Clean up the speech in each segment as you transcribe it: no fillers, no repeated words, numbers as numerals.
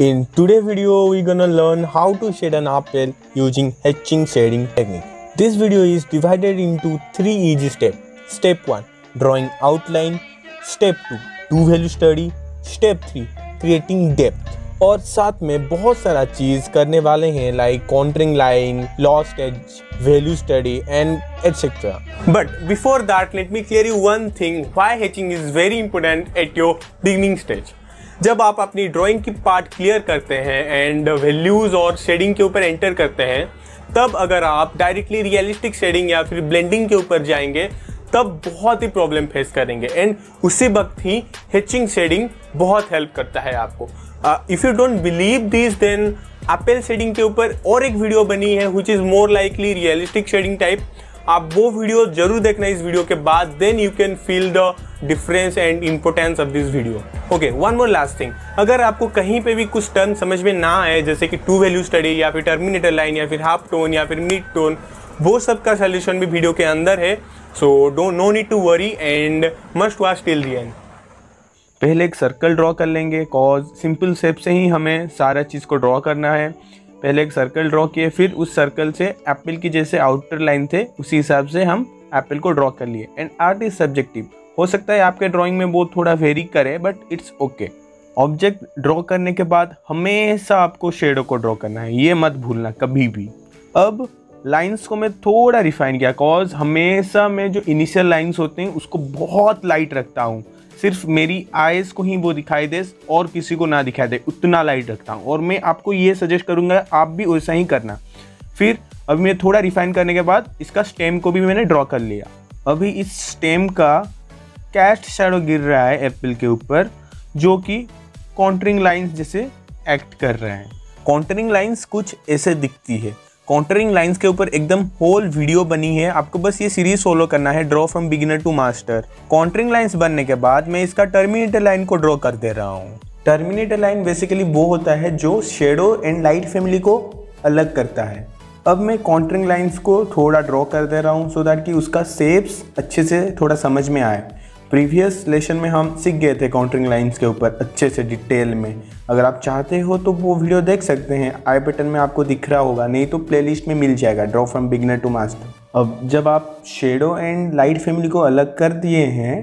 In today's video, we're gonna learn how to shade an apple using hatching shading technique. This video is divided into 3 easy steps. Step 1, drawing outline. Step 2, two value study. Step 3, creating depth. और साथ में बहुत सारा चीज करने वाले हैं like contouring line, lost edge, value study and etc. But before that, let me clear you one thing why hatching is very important at your beginning stage. जब आप अपनी ड्राइंग की पार्ट क्लियर करते हैं एंड वैल्यूज और shading के ऊपर enter करते हैं, तब अगर आप डायरेक्टली रियलिस्टिक शेडिंग या फिर ब्लेंडिंग के ऊपर जाएंगे तब बहुत ही प्रॉब्लम फेस करेंगे एंड उसी वक्त ही हैचिंग शेडिंग बहुत हेल्प करता है आपको. If you don't believe this then apple shading के ऊपर और एक वीडियो बनी है which is more likely realistic shading type. आप वो वीडियो जरूर देखना इस वीडियो के बाद, then you can feel the difference and importance of this video. Okay, one more last thing, अगर आपको कहीं पे भी कुछ टर्म समझ में ना आए जैसे कि टू वैल्यू स्टडी या फिर टर्मिनेटर लाइन या फिर हाफ टोन या फिर मिड टोन, वो सब का सोल्यूशन भी वीडियो के अंदर है. So don't no need to worry and must watch till the end. पहले एक सर्कल ड्रॉ कर लेंगे कॉज सिंपल शेप से ही हमें सारा चीज़ को ड्रॉ करना है. पहले एक सर्कल ड्रॉ किए, फिर उस सर्कल से एप्पल की जैसे आउटर लाइन थे उसी हिसाब से हम एप्पल को ड्रॉ कर लिए. एंड आर्ट इज सब्जेक्टिव, हो सकता है आपके ड्राइंग में वो थोड़ा वेरी करे but it's okay. Object draw करने के बाद हमेशा आपको शेडो को ड्रॉ करना है, ये मत भूलना कभी भी. अब लाइंस को मैं थोड़ा रिफाइन किया कॉज हमेशा मैं जो इनिशियल लाइंस होते हैं उसको बहुत लाइट रखता हूँ, सिर्फ मेरी आइज़ को ही वो दिखाई दे और किसी को ना दिखाई दे उतना लाइट रखता हूँ. और मैं आपको ये सजेस्ट करूँगा आप भी वैसा ही करना. फिर अभी मैं थोड़ा रिफाइन करने के बाद इसका स्टेम को भी मैंने ड्रॉ कर लिया. अभी इस स्टेम का कैस्ट शैडो गिर रहा है एप्पल के ऊपर जो कि कॉन्टरिंग लाइंस जैसे एक्ट कर रहे हैं. कॉन्टरिंग लाइंस कुछ ऐसे दिखती है. कॉन्टरिंग लाइंस के ऊपर एकदम होल वीडियो बनी है, आपको बस ये सीरीज फॉलो करना है, draw from beginner to master. Contouring lines बनने के बाद मैं इसका टर्मिनेटर लाइन को ड्रॉ कर दे रहा हूँ. टर्मिनेटर लाइन बेसिकली वो होता है जो शेडो एंड लाइट फैमिली को अलग करता है. अब मैं कॉन्टरिंग लाइंस को थोड़ा ड्रॉ कर दे रहा हूँ सो दैट कि उसका शेप्स अच्छे से थोड़ा समझ में आए. प्रीवियस लेसन में हम सीख गए थे कॉन्टरिंग लाइंस के ऊपर अच्छे से डिटेल में. अगर आप चाहते हो तो वो वीडियो देख सकते हैं, आई बटन में आपको दिख रहा होगा, नहीं तो प्लेलिस्ट में मिल जाएगा, draw from beginner to master. अब जब आप शेडो एंड लाइट फैमिली को अलग कर दिए हैं,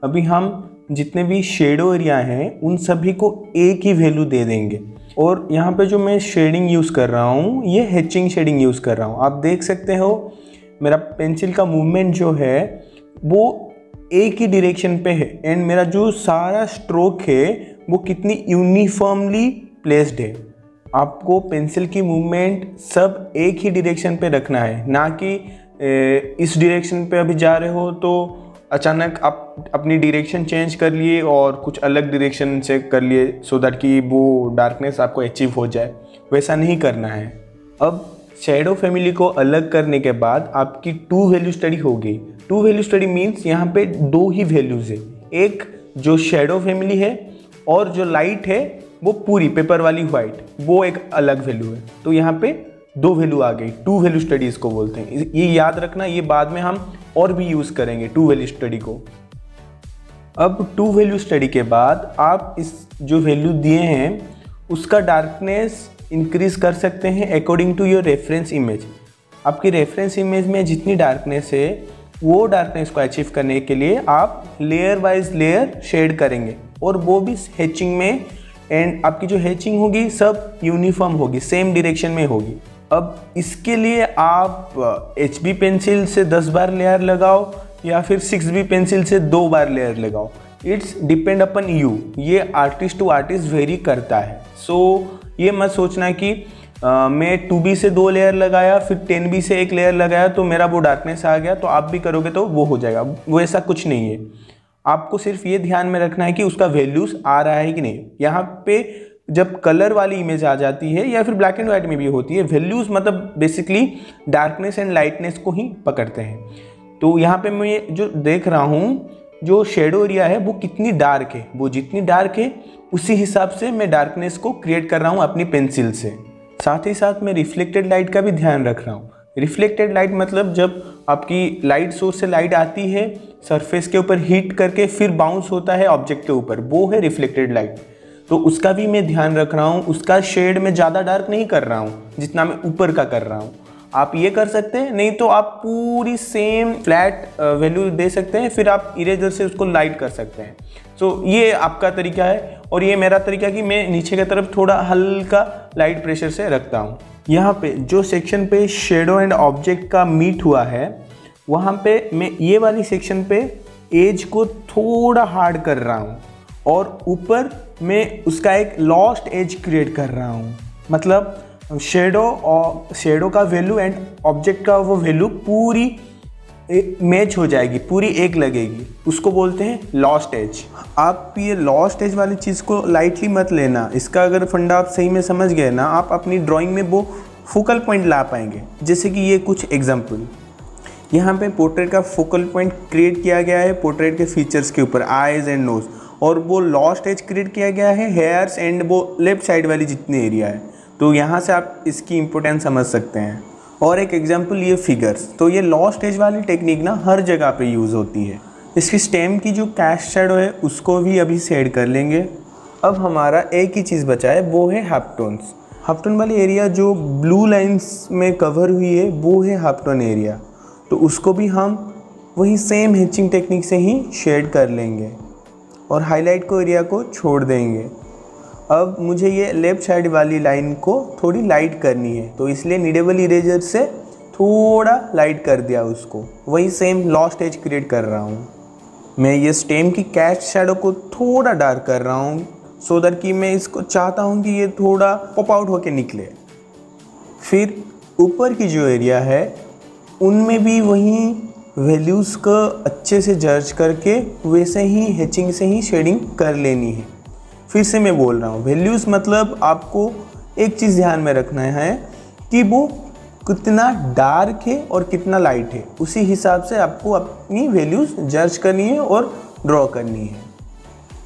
अभी हम जितने भी शेडो एरिया हैं उन सभी को एक ही वैल्यू दे देंगे. और यहाँ पे जो मैं शेडिंग यूज़ कर रहा हूँ ये हैचिंग शेडिंग यूज़ कर रहा हूँ. आप देख सकते हो मेरा पेंसिल का मूवमेंट जो है वो एक ही डायरेक्शन पे है एंड मेरा जो सारा स्ट्रोक है वो कितनी यूनिफॉर्मली प्लेस्ड है. आपको पेंसिल की मूवमेंट सब एक ही डायरेक्शन पे रखना है, ना कि इस डायरेक्शन पे अभी जा रहे हो तो अचानक आप अपनी डायरेक्शन चेंज कर लिए और कुछ अलग डायरेक्शन से कर लिए सो दैट कि वो डार्कनेस आपको अचीव हो जाए. वैसा नहीं करना है. अब शेडो फैमिली को अलग करने के बाद आपकी टू वैल्यू स्टडी होगी. टू वैल्यू स्टडी मीन्स यहाँ पे दो ही वैल्यूज़ है, एक जो शेडो फैमिली है और जो लाइट है वो पूरी पेपर वाली वाइट, वो एक अलग वैल्यू है. तो यहाँ पे दो वैल्यू आ गई, टू वैल्यू स्टडी इसको बोलते हैं. ये याद रखना, ये बाद में हम और भी यूज़ करेंगे टू वैल्यू स्टडी को. अब टू वैल्यू स्टडी के बाद आप इस जो वैल्यू दिए हैं उसका डार्कनेस इंक्रीज कर सकते हैं according to your reference image. आपकी रेफरेंस इमेज में जितनी डार्कनेस है वो डार्कनेस को अचीव करने के लिए आप लेयर वाइज लेयर शेड करेंगे और वो भी हैचिंग में. एंड आपकी जो हैचिंग होगी सब यूनिफॉर्म होगी, सेम डायरेक्शन में होगी. अब इसके लिए आप HB पेंसिल से 10 बार लेयर लगाओ या फिर 6B पेंसिल से 2 बार लेयर लगाओ. इट्स डिपेंड अपन यू, ये आर्टिस्ट टू आर्टिस्ट वेरी करता है. सो ये मत सोचना कि मैं 2B से 2 लेयर लगाया फिर 10B से 1 लेयर लगाया तो मेरा वो डार्कनेस आ गया तो आप भी करोगे तो वो हो जाएगा. वो ऐसा कुछ नहीं है. आपको सिर्फ ये ध्यान में रखना है कि उसका वैल्यूज़ आ रहा है कि नहीं. यहाँ पे जब कलर वाली इमेज आ जाती है या फिर ब्लैक एंड वाइट में भी होती है, वैल्यूज़ मतलब बेसिकली डार्कनेस एंड लाइटनेस को ही पकड़ते हैं. तो यहाँ पे मैं जो देख रहा हूँ जो शेडो एरिया है वो कितनी डार्क है, वो जितनी डार्क है उसी हिसाब से मैं डार्कनेस को क्रिएट कर रहा हूँ अपनी पेंसिल से. साथ ही साथ मैं रिफ्लेक्टेड लाइट का भी ध्यान रख रहा हूँ. रिफ्लेक्टेड लाइट मतलब जब आपकी लाइट सोर्स से लाइट आती है सरफेस के ऊपर हीट करके फिर बाउंस होता है ऑब्जेक्ट के ऊपर, वो है रिफ्लेक्टेड लाइट. तो उसका भी मैं ध्यान रख रहा हूँ। उसका शेड मैं ज़्यादा डार्क नहीं कर रहा हूँ जितना मैं ऊपर का कर रहा हूँ। आप ये कर सकते हैं, नहीं तो आप पूरी सेम फ्लैट वैल्यू दे सकते हैं, फिर आप इरेजर से उसको लाइट कर सकते हैं। सो ये आपका तरीका है और ये मेरा तरीका कि मैं नीचे की तरफ थोड़ा हल्का लाइट प्रेशर से रखता हूँ। यहाँ पे जो सेक्शन पे शेडो एंड ऑब्जेक्ट का मीट हुआ है, वहाँ पे मैं ये वाली सेक्शन पे एज को थोड़ा हार्ड कर रहा हूँ और ऊपर मैं उसका एक लॉस्ट एज क्रिएट कर रहा हूँ। मतलब शेडो का वैल्यू एंड ऑब्जेक्ट का वो वैल्यू पूरी मैच हो जाएगी, पूरी एक लगेगी, उसको बोलते हैं लॉस्ट एज। आप ये लॉस्ट एज वाली चीज़ को लाइटली मत लेना। इसका अगर फंडा आप सही में समझ गए ना, आप अपनी ड्राइंग में वो फोकल पॉइंट ला पाएंगे। जैसे कि ये कुछ एग्जाम्पल, यहाँ पे पोर्ट्रेट का फोकल पॉइंट क्रिएट किया गया है पोर्ट्रेट के फीचर्स के ऊपर, आईज एंड नोज, और वो लॉस्ट एज क्रिएट किया गया है हेयर्स एंड वो लेफ्ट साइड वाली जितनी एरिया है। तो यहाँ से आप इसकी इम्पोर्टेंस समझ सकते हैं। और एक एग्जांपल ये फिगर्स, तो ये लॉस्ट एज वाली टेक्निक ना हर जगह पे यूज़ होती है। इसकी स्टेम की जो कैस्ट शैडो है उसको भी अभी शेड कर लेंगे। अब हमारा एक ही चीज़ बचा है, वो है हाफ टोन्स। हाफ टोन वाली एरिया जो ब्लू लाइन्स में कवर हुई है वो है हाफ टोन एरिया, तो उसको भी हम वही सेम हैचिंग टेक्निक से ही शेड कर लेंगे और हाईलाइट को एरिया को छोड़ देंगे। अब मुझे ये लेफ़्ट साइड वाली लाइन को थोड़ी लाइट करनी है, तो इसलिए नीडेबल इरेजर से थोड़ा लाइट कर दिया उसको। वही सेम लॉस्ट एज क्रिएट कर रहा हूँ। मैं ये स्टेम की कैस्ट शैडो को थोड़ा डार्क कर रहा हूँ, सो दैट कि मैं इसको चाहता हूँ कि ये थोड़ा पॉप आउट होके निकले। फिर ऊपर की जो एरिया है उनमें भी वही वैल्यूज़ को अच्छे से जज करके वैसे ही हैचिंग से ही शेडिंग कर लेनी है। फिर से मैं बोल रहा हूँ, वैल्यूज़ मतलब आपको एक चीज़ ध्यान में रखना है कि वो कितना डार्क है और कितना लाइट है, उसी हिसाब से आपको अपनी वैल्यूज़ जज करनी है और ड्रॉ करनी है।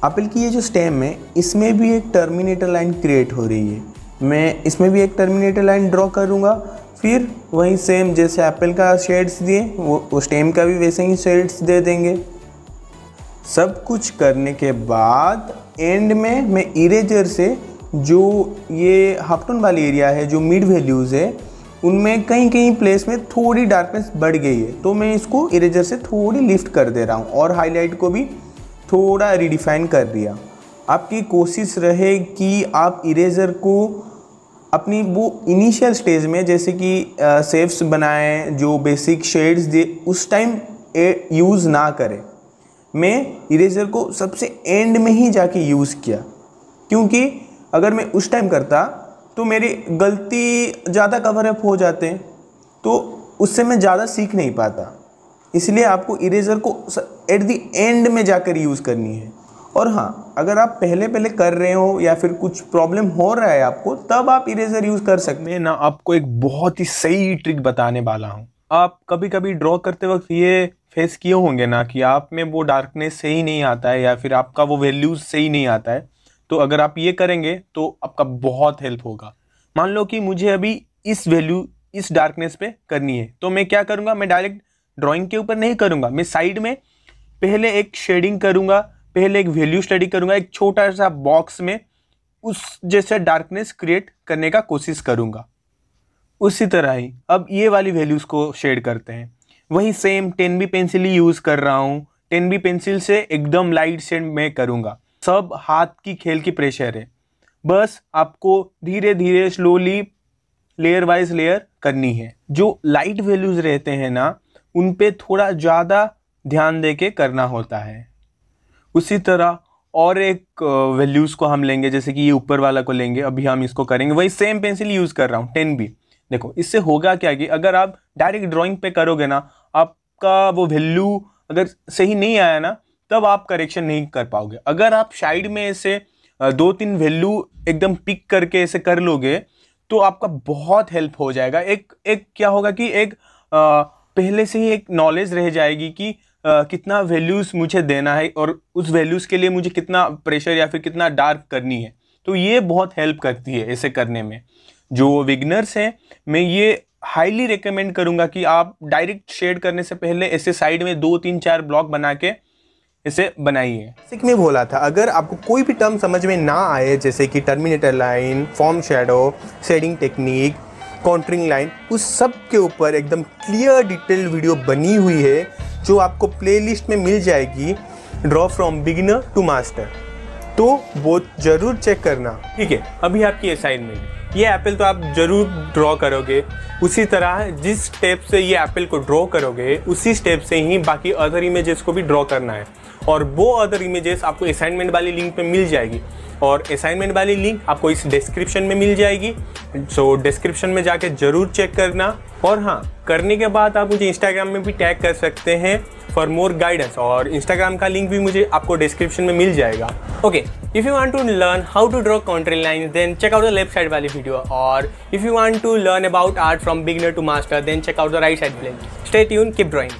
एप्पल की ये जो स्टेम है इसमें भी एक टर्मिनेटर लाइन क्रिएट हो रही है, मैं इसमें भी एक टर्मिनेटर लाइन ड्रॉ करूँगा। फिर वही सेम जैसे एप्पल का शेड्स दिए वो स्टेम का भी वैसे ही शेड्स दे देंगे। सब कुछ करने के बाद एंड में मैं इरेजर से जो ये हाफ टोन वाली एरिया है, जो मिड वैल्यूज़ है, उनमें कहीं कहीं प्लेस में थोड़ी डार्कनेस बढ़ गई है, तो मैं इसको इरेजर से थोड़ी लिफ्ट कर दे रहा हूँ और हाईलाइट को भी थोड़ा रिडिफाइन कर दिया। आपकी कोशिश रहे कि आप इरेजर को अपनी वो इनिशियल स्टेज में, जैसे कि शेप्स बनाएं, जो बेसिक शेड्स दे, उस टाइम यूज़ ना करें। मैं इरेजर को सबसे एंड में ही जाके यूज़ किया, क्योंकि अगर मैं उस टाइम करता तो मेरी गलती ज़्यादा कवर अप हो जाते, तो उससे मैं ज़्यादा सीख नहीं पाता। इसलिए आपको इरेजर को एट द एंड में जाकर यूज़ करनी है। और हाँ, अगर आप पहले कर रहे हो या फिर कुछ प्रॉब्लम हो रहा है आपको, तब आप इरेजर यूज़ कर सकते हैं। मैं ना आपको एक बहुत ही सही ट्रिक बताने वाला हूँ। आप कभी कभी ड्रॉ करते वक्त ये फेस किए होंगे ना कि आप में वो डार्कनेस सही नहीं आता है या फिर आपका वो वैल्यूज सही नहीं आता है। तो अगर आप ये करेंगे तो आपका बहुत हेल्प होगा। मान लो कि मुझे अभी इस वैल्यू इस डार्कनेस पे करनी है, तो मैं क्या करूँगा, मैं डायरेक्ट ड्राइंग के ऊपर नहीं करूँगा, मैं साइड में पहले एक शेडिंग करूँगा, पहले एक वैल्यू स्टडी करूँगा, एक छोटा सा बॉक्स में उस जैसे डार्कनेस क्रिएट करने का कोशिश करूँगा। उसी तरह ही अब ये वाली वैल्यूज़ को शेड करते हैं। वही सेम 10B पेंसिल ही यूज़ कर रहा हूँ। 10B पेंसिल से एकदम लाइट शेड में करूँगा। सब हाथ की खेल की प्रेशर है, बस आपको धीरे धीरे स्लोली लेयर वाइज लेयर करनी है। जो लाइट वैल्यूज़ रहते हैं ना, उन पे थोड़ा ज़्यादा ध्यान दे के करना होता है। उसी तरह और एक वैल्यूज़ को हम लेंगे, जैसे कि ये ऊपर वाला को लेंगे, अभी हम इसको करेंगे। वही सेम पेंसिल यूज़ कर रहा हूँ 10B। देखो इससे होगा क्या कि अगर आप डायरेक्ट ड्राइंग पे करोगे ना, आपका वो वैल्यू अगर सही नहीं आया ना, तब आप करेक्शन नहीं कर पाओगे। अगर आप साइड में ऐसे 2-3 वैल्यू एकदम पिक करके ऐसे कर लोगे तो आपका बहुत हेल्प हो जाएगा। एक क्या होगा कि एक पहले से ही एक नॉलेज रह जाएगी कि कितना वैल्यूज़ मुझे देना है और उस वैल्यूज़ के लिए मुझे कितना प्रेशर या फिर कितना डार्क करनी है। तो ये बहुत हेल्प करती है ऐसे करने में। जो बिगनर्स हैं, मैं ये हाईली रिकमेंड करूंगा कि आप डायरेक्ट शेड करने से पहले ऐसे साइड में 2-3-4 ब्लॉक बना के इसे बनाइए। बेसिक में बोला था, अगर आपको कोई भी टर्म समझ में ना आए जैसे कि terminator line, form shadow, shading technique, contouring line, उस सब के ऊपर एकदम क्लियर डिटेल वीडियो बनी हुई है जो आपको प्लेलिस्ट में मिल जाएगी, draw from beginner to master. तो वो जरूर चेक करना। ठीक है, अभी आपकी असाइनमेंट, ये एप्पल तो आप जरूर ड्रॉ करोगे, उसी तरह जिस स्टेप से ये एप्पल को ड्रॉ करोगे उसी स्टेप से ही बाकी अदर इमेजेस को भी ड्रॉ करना है, और वो अदर इमेजेस आपको असाइनमेंट वाली लिंक पे मिल जाएगी, और असाइनमेंट वाली लिंक आपको इस डिस्क्रिप्शन में मिल जाएगी। सो डिस्क्रिप्शन में जाके जरूर चेक करना, और हाँ, करने के बाद आप मुझे इंस्टाग्राम में भी टैग कर सकते हैं फॉर मोर गाइडेंस, और इंस्टाग्राम का लिंक भी मुझे आपको डिस्क्रिप्शन में मिल जाएगा। Okay, if you want to learn how to draw contour lines then check out the left side वाली वीडियो, और if you want to learn about art from beginner to master then check out the right side playlist. Stay tune, keep drawing.